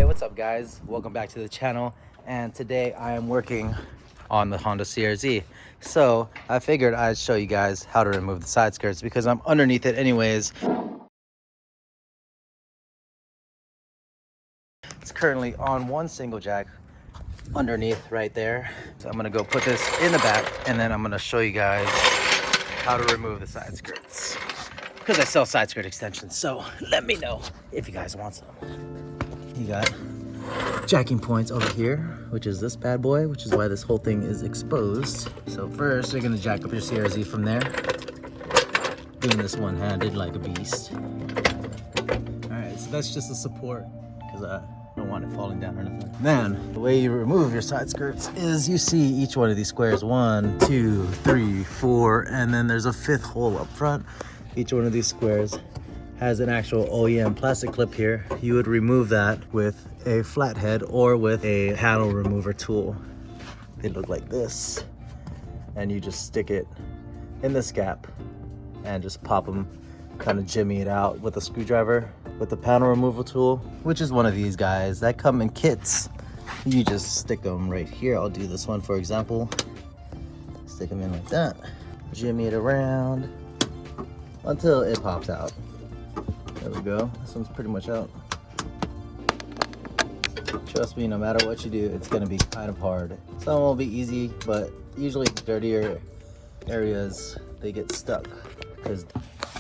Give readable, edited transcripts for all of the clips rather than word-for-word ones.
Hey, what's up guys? Welcome back to the channel, and today I am working on the Honda CRZ. So I figured I'd show you guys how to remove the side skirts because I'm underneath it anyways. It's currently on one single jack underneath right there. So I'm gonna go put this in the back and then I'm gonna show you guys how to remove the side skirts because I sell side skirt extensions. So let me know if you guys want some. You got jacking points over here, which is this bad boy, which is why this whole thing is exposed. So first you're gonna jack up your CRZ from there, doing this one-handed like a beast. All right, so that's just a support because I don't want it falling down or anything. Then the way you remove your side skirts is you see each one of these squares, 1, 2, 3, 4, and then there's a 5th hole up front. Each one of these squares has an actual OEM plastic clip here. You would remove that with a flathead or with a panel remover tool. They look like this, and you just stick it in this gap and just pop them, kind of jimmy it out with a screwdriver with the panel removal tool, which is one of these guys that come in kits. You just stick them right here. I'll do this one for example. Stick them in like that, jimmy it around until it pops out. There we go. This one's pretty much out. Trust me, no matter what you do, it's gonna be kind of hard. Some will be easy, but usually dirtier areas, they get stuck because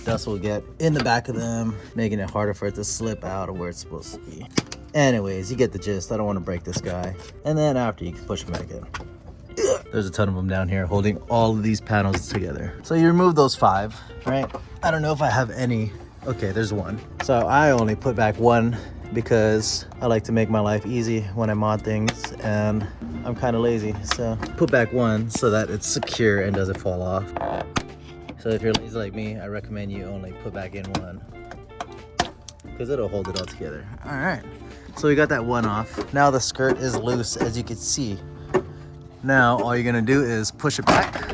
dust will get in the back of them, making it harder for it to slip out of where it's supposed to be. Anyways, you get the gist. I don't want to break this guy. And then after, you can push him back in. There's a ton of them down here holding all of these panels together. So you remove those 5, right? I don't know if I have any. Okay, there's one. So I only put back one because I like to make my life easy when I mod things and I'm kind of lazy. So put back one so that it's secure and doesn't fall off. So if you're lazy like me, I recommend you only put back in one because it'll hold it all together. All right, so we got that one off. Now the skirt is loose, as you can see. Now all you're gonna do is push it back.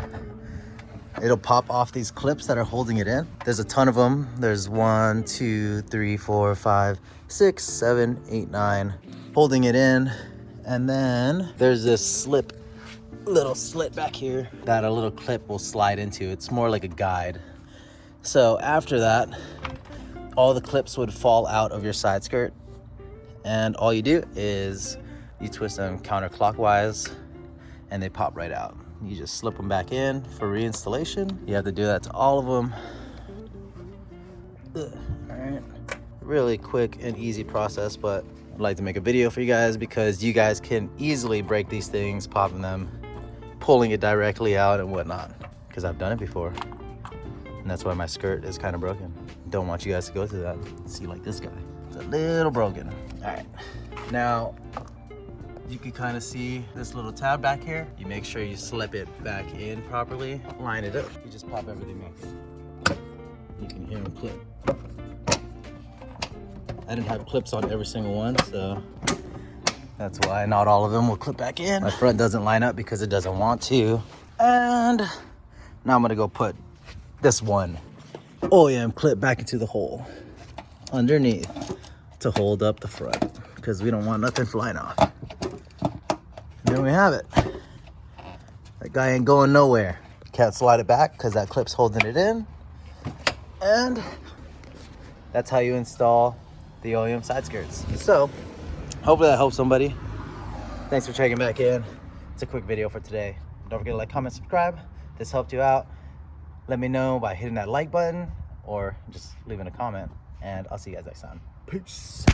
It'll pop off these clips that are holding it in. There's a ton of them. There's 1, 2, 3, 4, 5, 6, 7, 8, 9, holding it in. And then there's this little slit back here that a little clip will slide into. It's more like a guide. So after that, all the clips would fall out of your side skirt. And all you do is you twist them counterclockwise and they pop right out. You just slip them back in for reinstallation. You have to do that to all of them. All right, really quick and easy process, but I'd like to make a video for you guys because you guys can easily break these things, popping them, pulling it directly out and whatnot, because I've done it before. And that's why my skirt is kind of broken. Don't want you guys to go through that. See, like this guy, it's a little broken. All right, now, you can kind of see this little tab back here. You make sure you slip it back in properly, line it up. You just pop everything back in. You can hear them clip. I didn't have clips on every single one, so that's why not all of them will clip back in. My front doesn't line up because it doesn't want to. And now I'm gonna go put this one OEM clip back into the hole underneath to hold up the front because we don't want nothing flying off. There we have it. That guy ain't going nowhere. Can't slide it back because that clip's holding it in. And that's how you install the OEM side skirts. So hopefully that helps somebody. Thanks for checking back in. It's a quick video for today. Don't forget to like, comment, subscribe. If this helped you out, let me know by hitting that like button or just leaving a comment. And I'll see you guys next time. Peace.